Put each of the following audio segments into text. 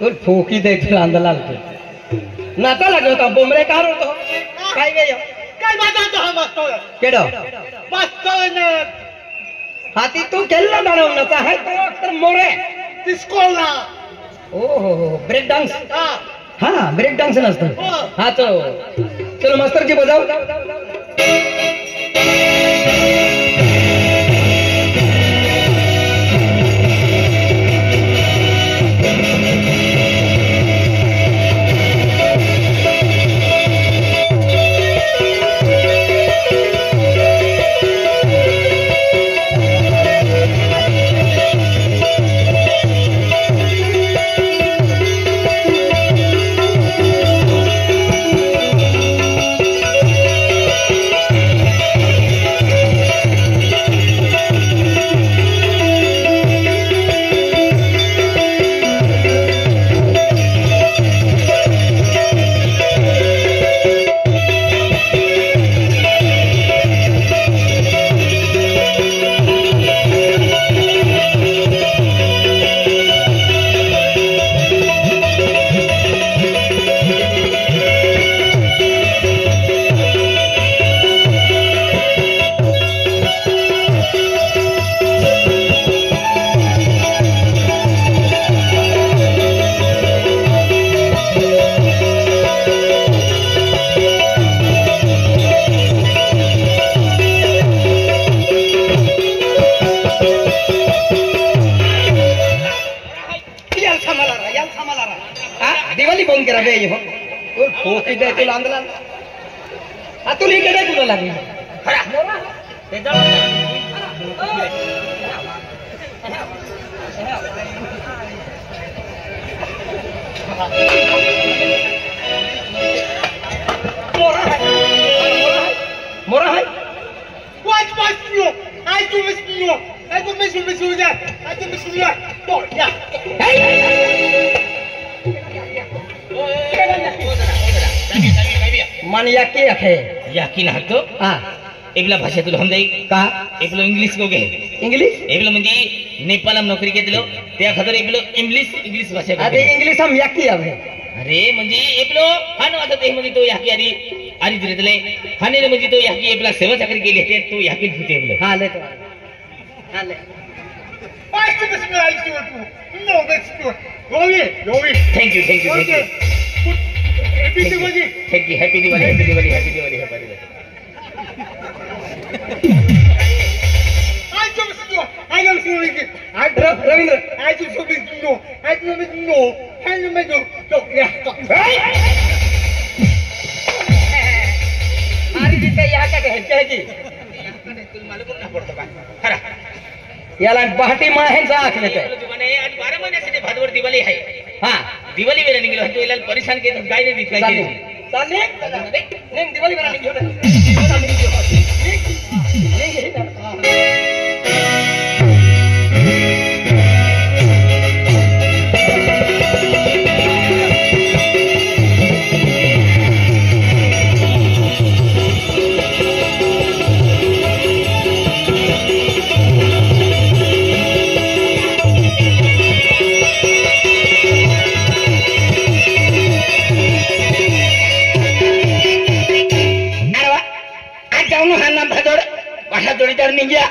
तो फूकी देते आंदलाल के नाता लगे तो बोमरे कारो तो काय गयो काय बात तो हम तो केडो बस तो ने हाथी तू केल्ला दाणो नचा है तो अक्सर मोरे डिस्कोला ओहो ब्रेक डांस हां हाँ ब्रेक डांस नसतं हाँ चलो मास्टर जी बजाओ दिवाली कोण करा बे हो फोकी दे तुला आंदला तुला इकडे कुठं लागली मोरा है Watch my view. I do miss you. I do miss you that. I do miss you that. Oh, yeah. मन याकी आहे याकी ना तो हां एकला भाषा तुला समजाई का एकलो इंग्लिश को गे इंग्लिश एकलो म्हणजे नेपालम नोकरी केलो त्या खातर एकलो इंग्लिश भाषा अरे इंग्लिश हम याकी आहे अरे म्हणजे एकलो हान वाटत ते म्हणजे तो याकी आरी दिलेले हाने म्हणजे तो याकी एकला सेवा चाकरी केली ते तो याकी होते एकलो हां ले तो हां ले I do miss you. I do too. No, that's good. Rovi. Thank you Happy Diwali. Thank you happy Diwali I do miss you. I do miss you. हां Ravindra I do miss you. I do miss you. I do miss you. So, yeah. अरे जी काय या का ह्याची तुला मालूम ना पडतो का खरा याला बहाटी माहेंचा आखले ते आणि 12 महिन्यासाठी भादवर दिवाळी आहे हां दिवाळी वेळा निघलो तो याला परेशान केलं काय नाही दिसला चालले नाही दिवाळी वेळा निघलो जोड़ीदार नहीं गया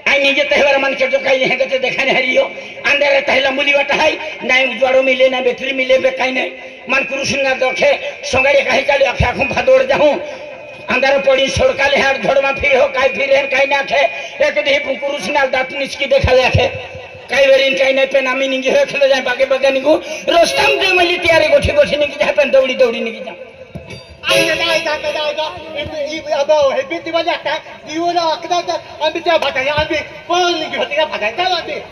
आई नहीं गया तहवार मन के जो कहीं है कि देखा नहीं हरियो अंदर तहला मुली वाटा है ना उजवाड़ो मिले ना बैटरी मिले बे कहीं नहीं मन पुरुष ना देखे संगाड़ी कहीं चले आखिर आँखों भादोड़ जाऊं अंदर पड़ी सड़का ले हाथ घोड़ में फिर हो कहीं ना खे एक दिन पुरुष ना दांत निचकी देखा ले आखे कई बार इन कहीं नहीं पे नामी नहीं गया खेले जाए बाकी बाकी नहीं को रोस्टम के मिली तैयारी गोठी गोठी नहीं की जाए पे दौड़ी नहीं की जाए About happy Diwali attack, you know, I'm the Batay, I'm the only Batay, tell me.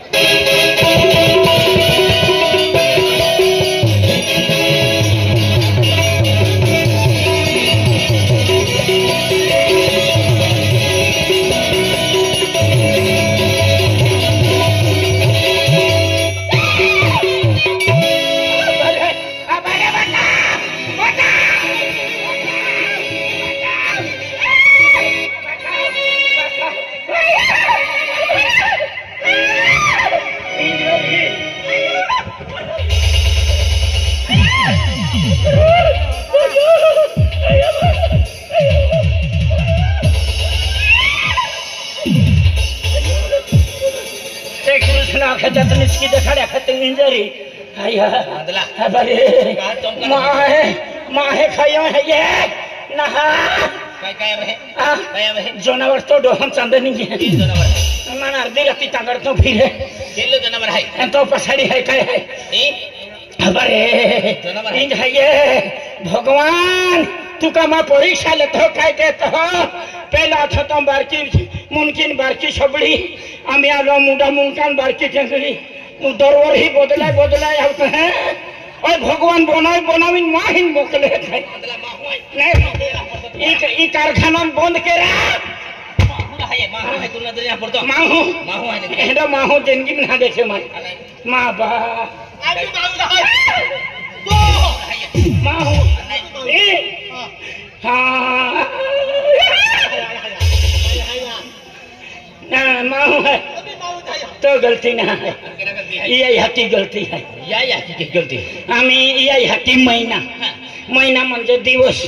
ए कृष्ण खेतात निस्की देखाड्या खाते इंजरी आया आंधला अरे का चमका माँ है खायो है ये नहा काय काय आहे आ काय आहे जनावर तो डोहन चांदनी हे जनावर आहे मन अर्धी राती तांगड तो फिरे केलं जनावर आहे तो पछाड़ी है काय है ए अरे जनावर इंज है ये भगवान तू का माँ परीक्षा लेते हो काय कहते हो पहला था तो बारकी मुमकिन बारकी छबड़ी आम्ही आलो मुंडा मुंकान बारकी टेंगड़ी दरवर ही बदलाय होते हैं और भगवान बनाविन माहिन मोकले थे आंधला माहू आहे नहीं ई कारखाना बंद करा माहू आहे तुला तरी पडतो माहू आहे एडो माहू जिंदगी में ना देखे माँ बा आम्ही माऊ माहू हाँ माहू है तो गलती ना है ये हाती गलती है या की गलती आम्ही ये हाती महिना म्हणजे दिवस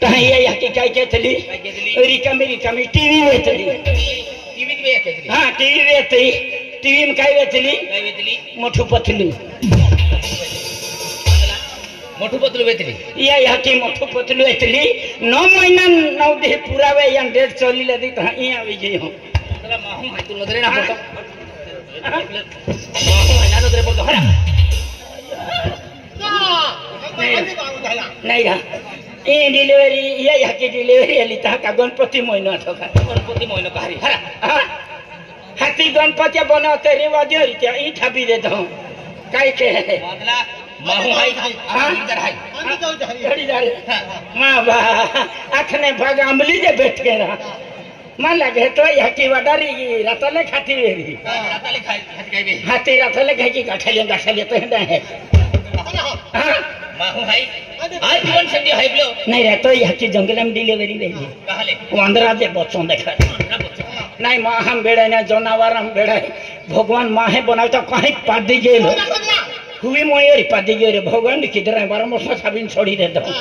तर ये हाती काय घेतली रिकामी टीव्ही वेचली टीव्हीत बे केली हा टीव्ही वेचली टीव्ही काय वेचली काय वेचली मोठू पतलू मोठू पतलू वेचली ये हाती मोठू पतलू वेचली 9 महीना 9 दिन पुरावे या डेट चली लदी तो ई આવી ગઈ હું आंधला माहू आहे तुला तरी ना पडतो माहू आहे ना तरी पडतो हरा नाही रहा ई डिलिव्हरी ये हाती डिलिव्हरी आली तर का गणपती महिना तो का गणपती मोहिनो का हरी हरा हाथी गणपती बनवते रे वाद्य ई थापी देतो काय के आंधला माहू आहे इधर आहे आम्ही जाऊ दे घडी झाले मा बा आखने भाग आंबली जे भेट के रहा मला घेतो हाती वडारी राताले खाती वेरी राताले खाय काय बे हाती राताले खायची गाठाले तो हे आहे माहू आहे आज जीवन संधी आहे ब्लो नाही रे तो हाती जंगलम डिलिव्हरी वेली कहाले वांदरा जे बच्चों देखा नहीं माँ हम बेड़ा ना जनावर हम बेड़ा भगवान माँ है बनाता कहीं पादी गेलो हुई मोयरी पादी गेले भगवान किधर है 12 वर्ष साबिन छोड़ी देता हूँ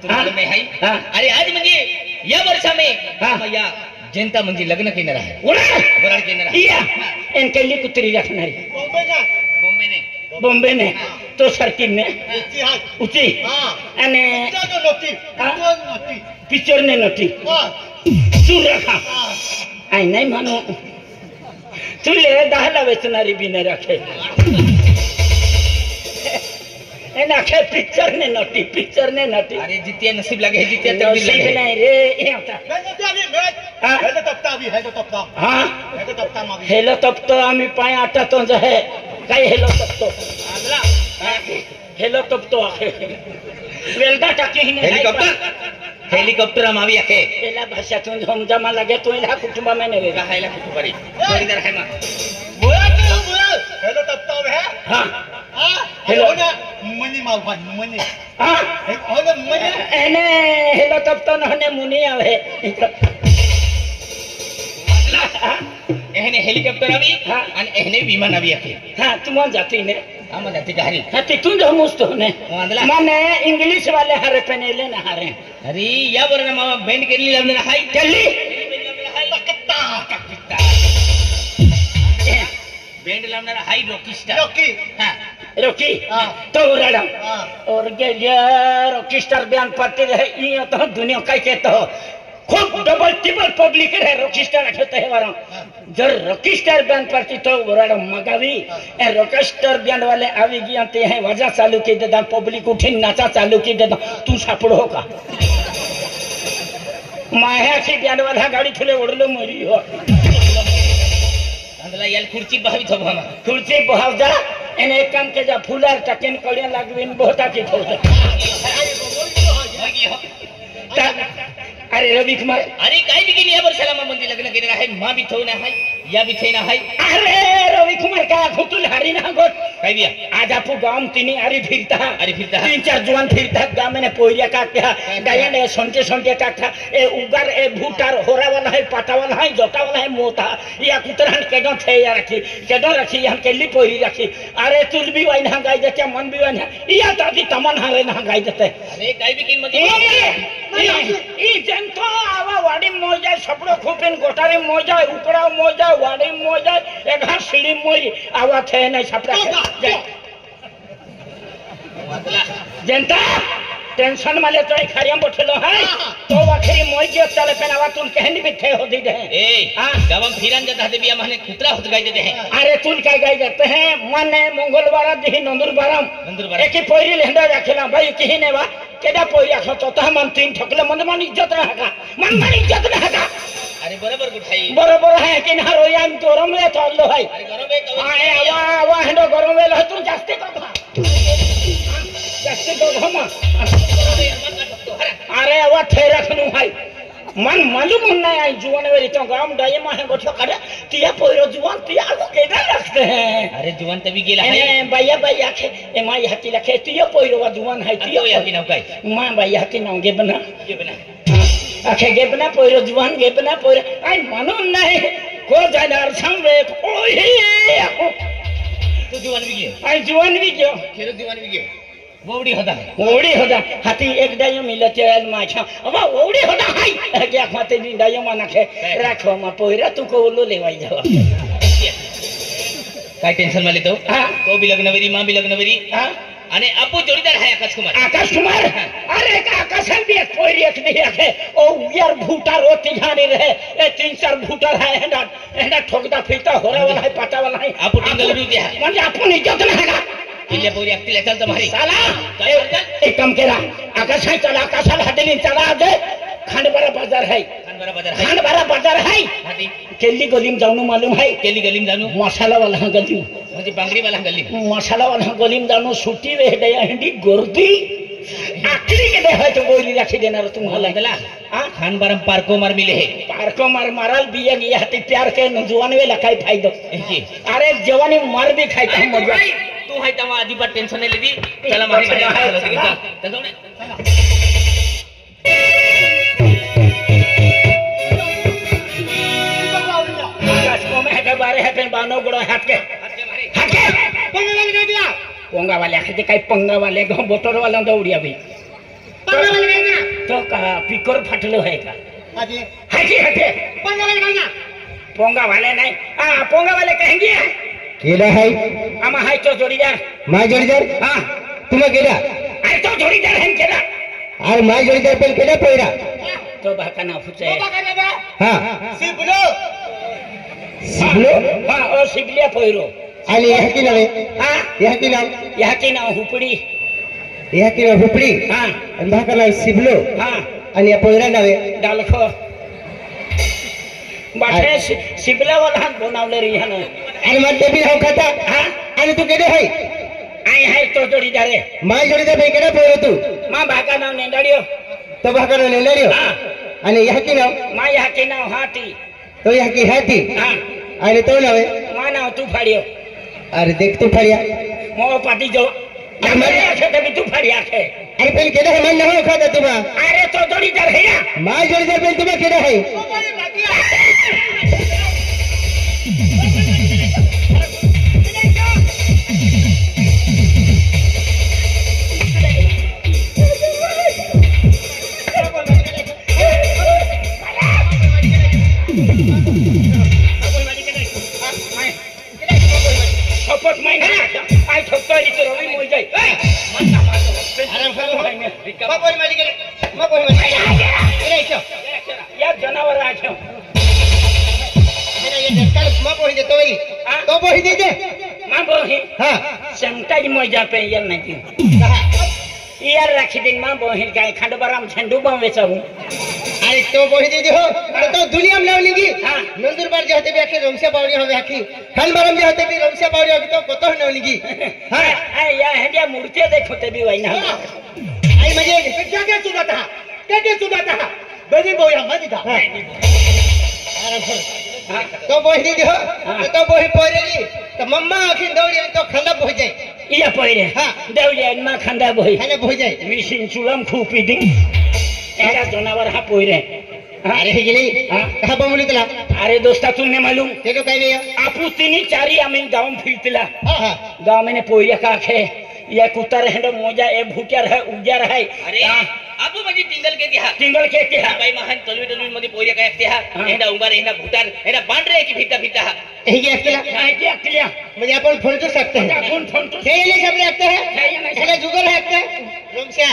तुला में है अरे आज म्हणजे या वर्षा में या जनता म्हणजे लग्न केणार आहे वराड केणार आहे या इनके लिए कुतरी रखनारी बॉम्बे ने तो सर्किट ने ऊंची अने पिक्चर ने नोटी तू रखा आई नहीं मानो तू ले 10 ला वेचणारी भी नहीं रखे नाखे पिक्चर ने नोटी अरे जितिया नसीब लगे जितिया तकदीर लगे नहीं रे ये होता हाँ हेलो तब तो आम्ही पाय आटा तो है काय हेलो तब तो हेलो तब तो वेल्डा टाकी ही हेलिकॉप्टर हम आवी आखे एला भाषातून समजा लागे तो एला कुटुंबा में नवे राहायला कुठे जोडीदार आहे मा हेलो तब तो है हाँ हेलो ना मनी माऊ मनी हाँ हेलो मनी एने हेलो तब तो नहने मुनी आवे एहने हेलिकॉप्टर आवी हाँ आणि एहने विमान आवी आखे हाँ तुम जाती ने आम्हा जाती का हरी हाँ तिथून जो मुस्त होने वांदला माने इंग्लिश वाले हरे पहने ना हारे अरे या बरं मामा बेंड केली लावले हाय चली बेंड लावणार हाय रॉकीस्टार हां रोकी तो रडम और गेलिया रॉकीस्टार बयान पार्टी रहे ये तो दुनिया काय कहते हो खूब डबल ट्रिपल पब्लिक है रॉकीस्टार रखते हैं वाला जर रॉकीस्टार बैंड पार्टी तो रडम मगावी ए रॉकीस्टार बैंड वाले आवी गया ते हैं वजह चालू की देता पब्लिक उठी नाचा चालू की देता तू सापड़ो का मायाची बैंड वाला गाड़ी थले ओढलो मरी हो अंदला याल खुर्ची बहावी थो भामा खुर्ची बहाव जा एने एक काम के जा फुलार टकेन कड़िया लागवीन बहुता की थो अरे रवि कुमार अरे काय बी केली या वर्षाला मा मंदी लग्न केलेलं आहे मा बी थोना आहे या बी थैना आहे अरे रवि कुमार का खुतुल हरी ना गोट काय बिया आज आपको गांव तीन आरी फिरता अरे फिरता 3-4 जुआन फिरता गांव में पोरिया काटता डायन ए संटे संटे काटता ए उगार ए भूटार होरा वाला है पाटा वाला है जोटा वाला है मोता या कुतरहन केडो थे या रखी केडो रखी हम केली पोरी रखी अरे तुल भी वाइन गाई देते मन भी वाइन या तादी तमन हारे ना गाई देते अरे काय भी किन मत ई जनतो आवा वाडी मोजा सपड़ो खूपेन गोटारे मोजा उपड़ा मोजा वाडी मोजा एक हाथ सीढ़ी मोई आवा थे नहीं सपड़ा जनता टेंशन माले तो खरियम बैठलो है तो वखरी मोई के चले पेनावा तुम कहनी भी थे हो दी दे ए जब हम फिरन जाता है बिया माने कुतरा होत गाई देते हैं अरे तुम काय गाई जाते हैं माने मंगलवार दी नंदुरबारम एक ही पोरी लेंदा रखला भाई कहीं ने बा केडा पोरी आखो तो मन 3 ठकले मन इज्जत ना हका मन इज्जत ना हका अरे बराबर गुठाई बरोबर है कि ना रोया हम गरम में चल लो भाई अरे गरम है कब आए आवा हेडो गरम में लो तू जास्ती कथा जास्ती तो हम अरे आवा थे रखनु भाई मन मालूम नहीं आई जुआन वेरी तो गांव डाये माहे गोठो करे तिया पोरो जुआन तिया को केडा रखते हैं अरे जुआन तभी गेला है ए भैया भैया के ए माई हती लखे तिया पोरो जुआन है तिया या कि ना काय मां भैया के नाम गे बना आखे गे बना पोरो जुआन गे बना पोरो आई मानो नहीं को जानार संवे ओही तू जुआन भी गयो आई जुआन भी गयो खेरो जुआन भी गयो ओड़ी होता हाथी एक डायो मिले चल माछा अब ओड़ी होता हाय क्या खाते दिन डायो माना के राखो मा पोइरा तू को लो लेवाई जाओ काय टेंशन माले तो तो भी लग्नवरी मां भी लग्नवरी हां अने आपो जोड़ीदार है आकाश कुमार अरे का आकाश भी एक पोइरी एक नहीं रखे ओ यार भूटा रोटी जाने रहे ए 3-4 भूटा है एंडा ठोकदा फिरता होरा वाला है पाटा वाला है आपो टिंगल रू दिया मन आपन इज्जत ना है इल्ले पोरी अक्ति चल तुम्हारी साला एक काम करा आकाश है चला आकाश हटनी चला दे खंडबारा बाजार है खंडबारा बाजार है केली गलीम जाऊनु मालूम है केली गलीम जानू मसाला वाला गलीम म्हणजे बांगडी वाला गली मसाला वाला गलीम जाऊनु सुटी वे दया हंडी गर्दी आखरी के दे है तो गोली रखी देना तुम्हाला लगला खानबारम पार्को मार मिले है पार्को मार मारल बिया गया हती प्यार के जुआन वे लखाई फायदो अरे जवानी मार भी खाई हम मर जाए तू है तवा आधी बार टेंशन नहीं लेदी चला मारी चल चल बारे है फिर बानो गुड़ो हाथ के पोंगा वाले आखे काही पंगा वाले गो बोटर वाला दौड़िया भी तो का पिकर फटलो है का हाजी हटे पोंगा वाले नहीं पोंगा वाले कहेंगे केला है आमा है तो जोड़ीदार माय जोड़ीदार हां तुम केला है तो जोड़ीदार है केला और माय जोड़ीदार पेल केला पोइरा तो बाका ना फुचे हां सिबलो हां ओ सिबलिया पोइरो आणि यह की नवे हां यह की नाव हुपडी यह की नाव हुपडी हां आणि बाका नाव सिबलो हां आणि पोइरा नवे डालखो बाटे सिबला वाला बनावले री हन आणि मग ते भी हो खाता हां आणि तू केडे है आई है तो जोड़ीदार है माय जोड़ीदार पे केडा पोइरो तू मां बाका नाव नेंडाडियो तो बाका नाव नेंडाडियो हां आणि यह की नाव मां यह की नाव हाथी तो यह की हाथी हां आणि तो नवे मां नाव तू फाड़ियो अरे देख तू फड़िया मो पाटी जो हमारे आखे तभी तू फड़िया है अरे पेल केडा है मन ना हो खाता तुमा अरे तो जोड़ीदार है ना माय जोड़ीदार पेल तुमा केडा है सपोर्ट माइन आई ठोकतो इतो रवि मोई जाई आराम करो बापोरी मारी गेले या जनावर आछो ये कल मा पोही दे तोई तो पोही दे मां बोही हां समटाई मोई जा पे यार नहीं यार राखी दिन मां बोही गाय खंडबराम झंडू बम वेचाऊ अरे तो पोही दे हो अरे तो दुनिया में लावलीगी हां नंदुरबार जे होते भी रमसा बावड़ी हो आखी खंडबराम जे होते भी रमसा बावड़ी हो तो कतो नवलीगी हां या हंडिया मूर्ति देखोते भी वही ना आई मजे क्या सुनाता बेदी बोया मत था आराम कर तो पोही दे हो तो पोही पोरेली तो मम्मा आखिन दौड़ी तो खंडा पोही जाए या पहिले हाँ। देवले मा खांदा बही खाने भोज जाए मिशिन चुलाम खूपी दिन एका जनावर हा पोइरे अरे हे गेली हाँ। कहा बोलली तुला अरे दोस्ता तुमने मालूम ते तो काय नाही आपू तिनी चारी आम्ही गाव फिरतिला हां हां गाव में पोइरे का खे या कुत्ता रहे मोजा ए भूटिया रहे उज्या रहे अरे आपू म्हणजे टिंगल के तिहा टिंगल के के हा बाई महान तलवी मध्ये पोरिया काय तिहा एंडा उंगार एंडा भूटान एंडा बांडरे की फिरता फिरता हे गे अकेला काय के अकलिया म्हणजे आपण फोन तो सकते हैं कौन फोन तो हे ले सब रखते हैं हेले जुगल रखते रुमस्या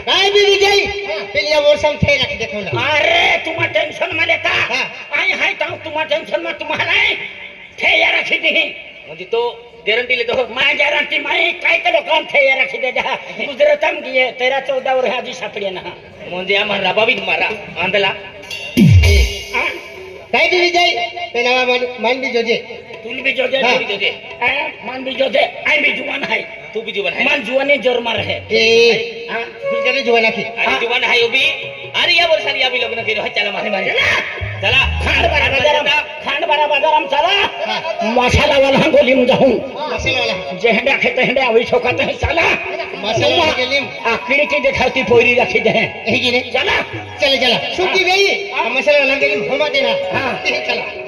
काय भी विजय पेलिया वो सब थे रख देखो ना अरे तुम्हा टेंशन में लेता हाँ। आई हाय ता तुम्हा टेंशन में तुम्हारा थे या रखी दी म्हणजे तो गॅरंटी लेतो मैं गारंटी मैं काय के लोकां थे या रखी दे जा गुजरातम की 13-14 वर्ष आधी सापडी ना म्हणजे आम्हाला राबावीत मारा आंधला काय भी विजय पेनावा मन भी जोजे तुल भी जो दे हाँ। भी जो दे। मन भी जो दे आई भी जुआन है तू भी जुबान है मन जुआनी जोर मार है ए हां फिर जुवाना की अरे जुबान आहे उभी अरे या वर्षाने या भी लग्न केलं है चला मारे मारे चला खांड बारा बाजाराम चला मसाला वाला गोलीम जाऊं मसाला वाला जेहंडा खेते हेंडे अभी छोकाते हैं चला मसाला वाला गेलीम आखिरी की दिखाती पोरी रखी दे हे गे चला चले चला सूखी गई मसाला वाला गेलीम घुमा देना हाँ। चला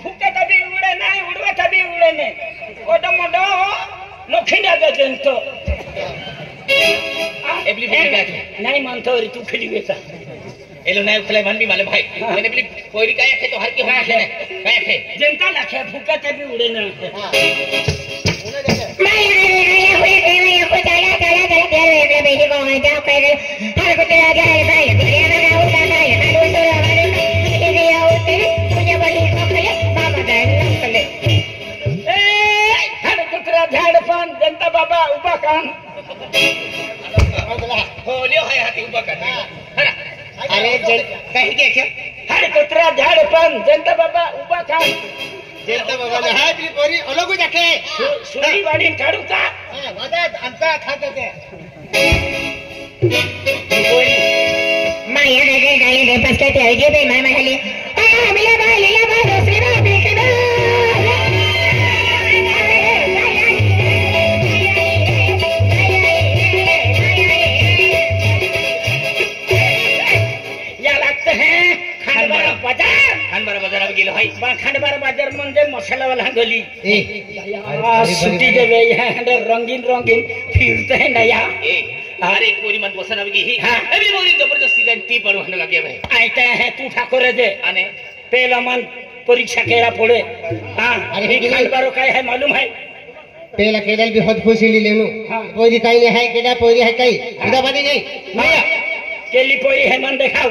फुके तभी उड़े नहीं उड़वे तभी उड़े नहीं ओटो मोटो लोखंडा दे जंतो एबली फिर क्या नहीं मानतो रे तू खेली वेसा एलो नाही उचलाय मान भी माले भाई मैंने एबली पोरी काय आहे तो हर के होना है काय आहे जनता लाखे फुके तभी उड़े ना झाड पण जनता बाबा उभा कान होलियो है हाती उभा कर अरे काही के क्या हर कुत्रा झाड पण जनता बाबा उभा कान जेलता बाबा ने हाय भी पोरी अलग जाके सुरी वाडी काढू का वादा आमचा खात होते माया गए गाले दे पास कहते आई जे बे मामा खाली आ मिला बा लीला बा दूसरी बा बेटी बा या लागते हैं खांडबारा बाजार खानबारा बाजार अब गेलो है खांडबारा बाजार म्हणजे मसाला वाला गली ए सुटी देवे यहाँ रंगीन रंगीन फिरते हैं नया ए अरे पोरी मन बसन अब ही हाँ। अभी पोरी जबरदस्ती देन ती पर होने लगे भाई आते हैं तू ठाकुर दे आने पहला मन परीक्षा केरा पड़े हाँ अरे ये खांडबारो काय है मालूम है पेला केडल भी हद खुशी ली लेनु हाँ। पोरी काही है केडा पोरी है काही उदाबादी नहीं माया केली पोरी है मन देखाओ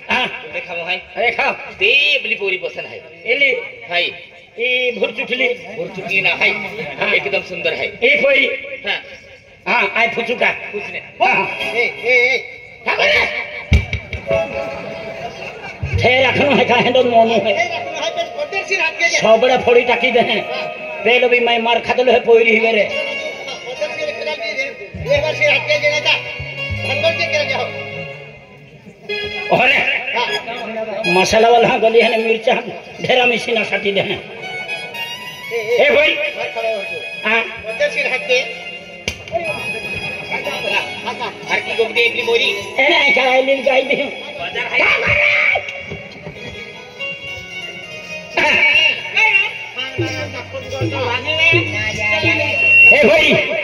हाँ देखा वो है देखाओ ते एबली पोरी बसन है एली भाई ये भूर चुटली और चुकी ना है एकदम सुंदर है ये पोरी हाँ हाँ आई फुचुका कुछ नहीं हाँ ए ठाकुर थे रखनो है का हैंडो मोनो है सबड़ा फोड़ी टाकी दे हैं पहले भी मैं मार खादलो है पोरी ही मेरे और मसाला वाला गली है मिर्चा ढेरा मिशीना साटी दे हैं ए भाई हां हर की गोबदे एबली मोरी ए ना क्या लिन गाई दे बाजार है ए भाई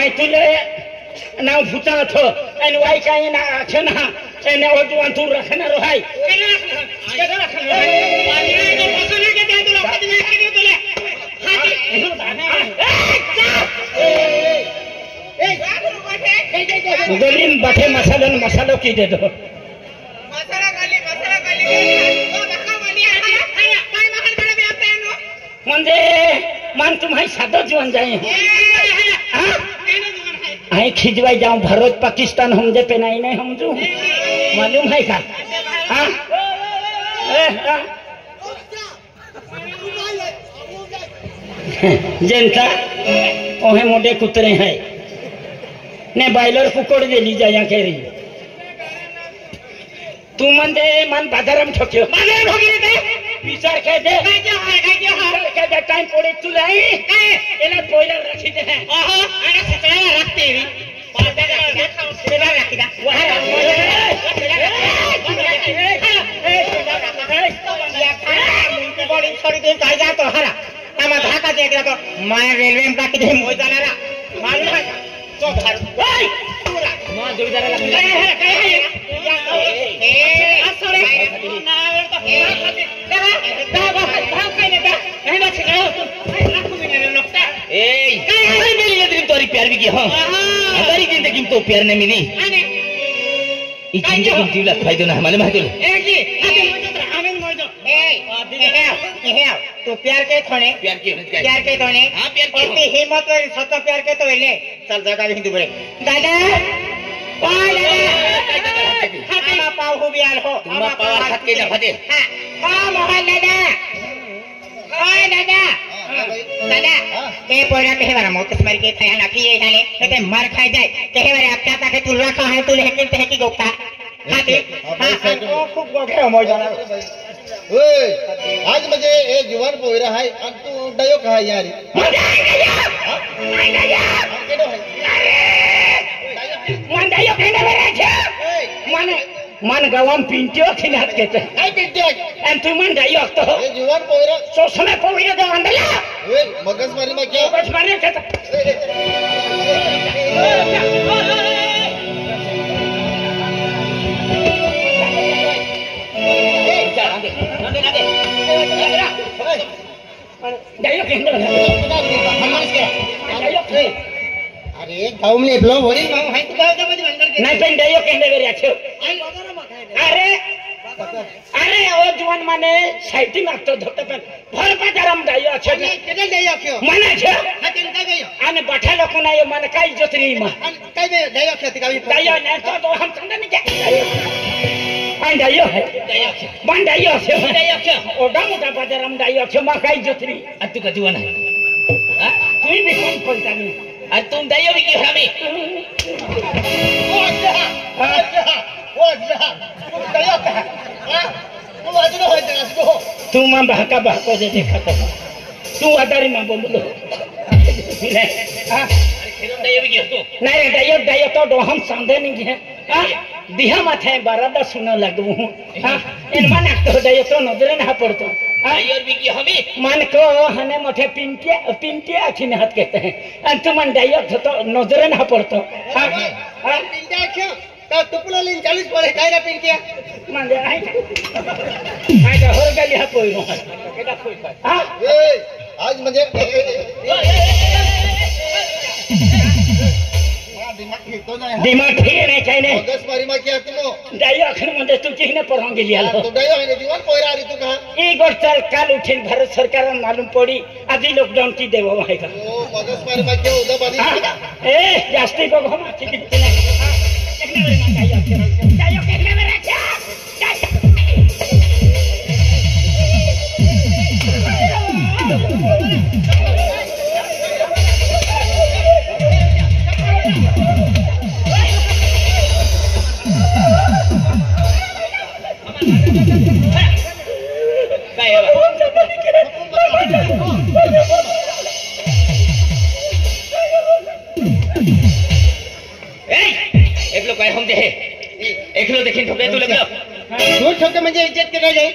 माय तुले ना भूता थो एन वाई काई ना आखे ना एने ओ जुआन तू रखना रो हाय केना रखना पानी के पसने के दे दो रख दे के तोले गलीम बाटे मसालो की दे दो मसाला गाली तो धक्का वाली आया काय महल बड़ा भी आता है नो मंदे मान तुम्हारी सादो जीवन जाए हां आई खिजवाई जाऊं भारत पाकिस्तान हम जे पे नहीं हम जो मालूम है का हां जनता ओहे मोटे कुतरे हैं ने बायलर कुकोड़ दे ली जाया कह रही तू मन दे मन बाजारम ठोक्यो बाजारम ठोकी दे विचार कह दे कह दे टाइम पड़े तू लाई एला बॉयलर रखी दे ओहो आने सचरा रखते ही सेवा रखी दा वहां बड़ी छोड़ी दे काय जा तो हरा तमा धाका दे के तो मैं रेलवे में काट दे मोय जानारा मालूम है तो घर ओए मां जोईदार लग है ए असरे ना तो दा भाव खाने दा नहीं ना छिकाओ तुम लाखों में ले नक्ता ए काय मेरी ये दिन तोरी प्यार भी की हां हमारी जिंदगी में तो प्यार नहीं मिली ई जिंदगी में जीवला फायदा ना मालूम है तुल ए जी आगे मोजो आमेन मोजो ए तो प्यार के थोने प्यार के थोने हां प्यार के इतनी हिम्मत और सत्ता प्यार के तो ले चल जगह हिंदू बोले दादा ओए दादा हां पाव हो बियाल हो तुम पाव हाथ के जा फदे हां मोहन दादा ओए दादा दादा ए पोरा कहे वाला मौत मार के थाया ना की ये हाले ते मार खाई जाए कहे वाले आप क्या ताके तू रखा है तू लेकिन ते की गोता हां खूब गोगे मोय जाना ओए आज मुझे ए जीवन पोयरा है अन तू डयो कहा यार मन डयो कहने मेरे छे मन गवाम पिंटियो खिनात केते आई पिंटियो एन तू मन डयो तो ए जीवन पोयरा सो समय पोयरा दे अंदला ओए मगज मारी में क्या मगज मारी केते डायलॉग कहने लगा अरे गांव में ब्लो होरी मां है तो गांव में अंदर के नहीं पेन डायलॉग कहने लगे अच्छे अरे ओ जवान माने साइटी में तो धोते पे भर बाजारम डायलॉग अच्छे केने डायलॉग क्यों माने छे हतिन का गयो आने बैठा लोग ना ये मन काई इज्जत नहीं मां काई डायलॉग खेती का भी डायलॉग नहीं तो हम समझ नहीं क्या डायलॉग है बन डायलॉग है ओडा मोटा बाजारम डायलॉग है मां काई इज्जत नहीं अतु का जुआन है हां तू भी कौन कोलता नहीं आज तुम दाइयो भी की हरामी वो डायलॉग का हां वो आज ना हो जाएगा इसको तू मां बहका दे देखा तो तू आदारी मां बोलो हां दाइयो भी की तू नहीं डायो तो हम समझे नहीं है हां दिहा माथे बरादा सुनो लगू हां इन मन तो डायो तो नजरे ना पड़तो दाइयो भी की हमें मन को हने मोठे पिंटिया अखिन हाथ कहते हैं अन तू मन डायो तो नजरे ना पड़तो हां पिंटिया क्यों तो टुकड़ा ले 40 पड़े कायरा पिंटिया मन दे आई का हो गली हा कोई नो केदा कोई हां ए आज मुझे दिमाग ठीक नहीं चाहिए मगज मारी में क्या तुम डायो अखन मंदे तू किने पढ़ोगे लिया तो डायो है जीवन पोयरा री तू कहां ई गोचल काल उठिन भारत सरकार मालूम पड़ी आदि लॉकडाउन की देबो है का ओ मगज मारी में क्या उदा बारी ए जास्ती को हम ठीक दिला डायो कहने में रखा हम दे एकलो देखिन ठोके तू लगलो झूठ ठोके मुझे इज्जत के जाए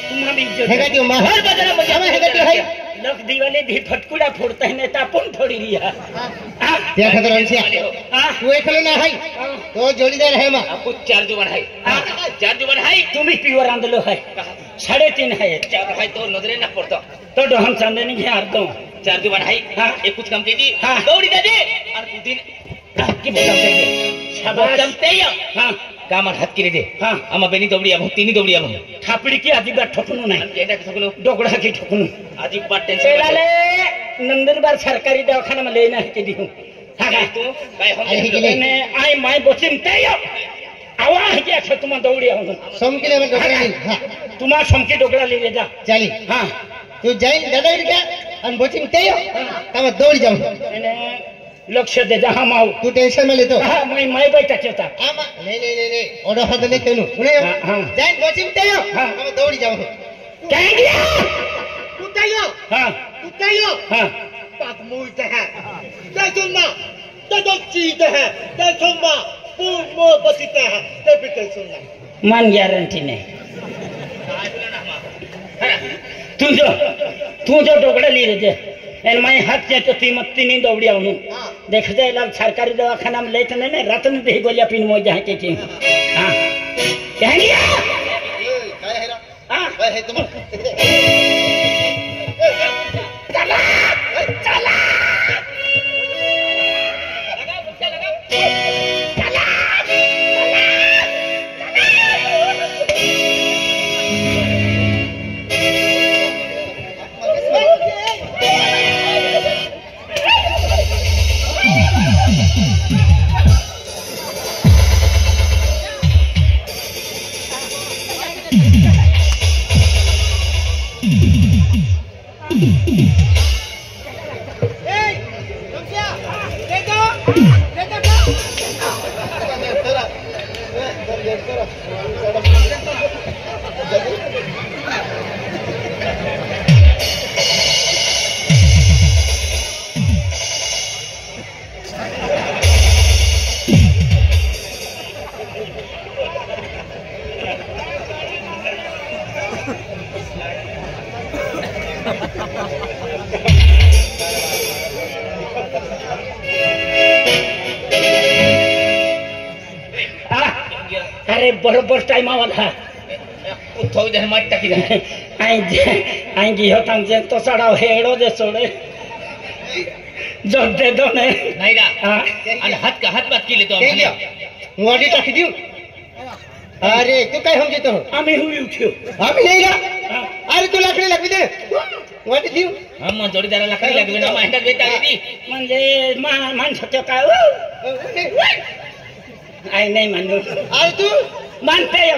तुम्हारी इज्जत हैगा क्यों मां हर बाजार में हमें हैगा क्यों है लोग दीवाने भी फटकुड़ा फोड़ते हैं नेता पुन थोड़ी रिया त्या खातर आणसिया तू एकलो ना हाय तो जोडीदार है मा आपको 4 जुबान है 4 जुबान है तुम्ही पिवर आंदलो है 3.5 है 4 है तो नजरे ना पड़ता तो डोहन चांदे नहीं है अर्दो 4 जुबान है एक कुछ कम कीजिए हाँ। दौड़ी दे और दिन की बोलते हैं शाबाश चमते हां कामर हात केले दे हां आमा बेनी दौड़ी अब तीन दौड़ी अब थापड़ी की आजीबा ठोकणू नाही केडा ठोकलो डोकड़ा की ठोकणू आजी बात टेंशन पेलाले नंदनबार सरकारी दवाखाना में लेना है के दिहू हा का तू काय हम आहे की नाही? ने आई माय बचिम ते आवा है के अच्छा तुम दौड़ी आओ समकिले में डोकरा नहीं हां तुम्हा समके डोकड़ा ले जा चाली हां तू जाईन दादा का अन बोचिम तेयो तब दौड़ जाऊ ने लक्ष्य दे जा हम आओ तू टेंशन में लेतो हां मैं बैठा चेता आमा ले ओडो हद नहीं केनु उने हां जाईन बोचिम तेयो हाँ। तब दौड़ जाऊ कह गया तू तेयो हां तू तेयो हां पाक मुइते है ते सुनना ते तो चीते है ते सुनना तू मो बसीते है ते भी ते सुनना मान गारंटी नहीं तू जो डोकड़ा ली रे एन मैं हाथ के तो तीमत्ती नहीं दौड़ी आऊं देख जाए लाल सरकारी दवाखाना में लेते नहीं रात में दे गोलियां पिन मो जाए के छी हां कह गया काय है रा हां काय है तुम चला चला अरे बरोबर टाइम आवाला उठो इधर मत टकी दे आई गियो तांजे तो सड़ाव हेड़ो जे सोड़े जब दे दो ने नहीं रा हां अन हाथ का हाथ बात की ले तो के लिया वाडी टाकी दियो अरे तू काय हम जेतो आम्ही हुई उठ्यो आम्ही नाही रा अरे तू लाकडी लागवी दे वाडी दियो हम जोडीदारा लाकडी लागवे ना मांडा बेटा दी म्हणजे माणसाचं काय आई नाही मानू अरे तू मानते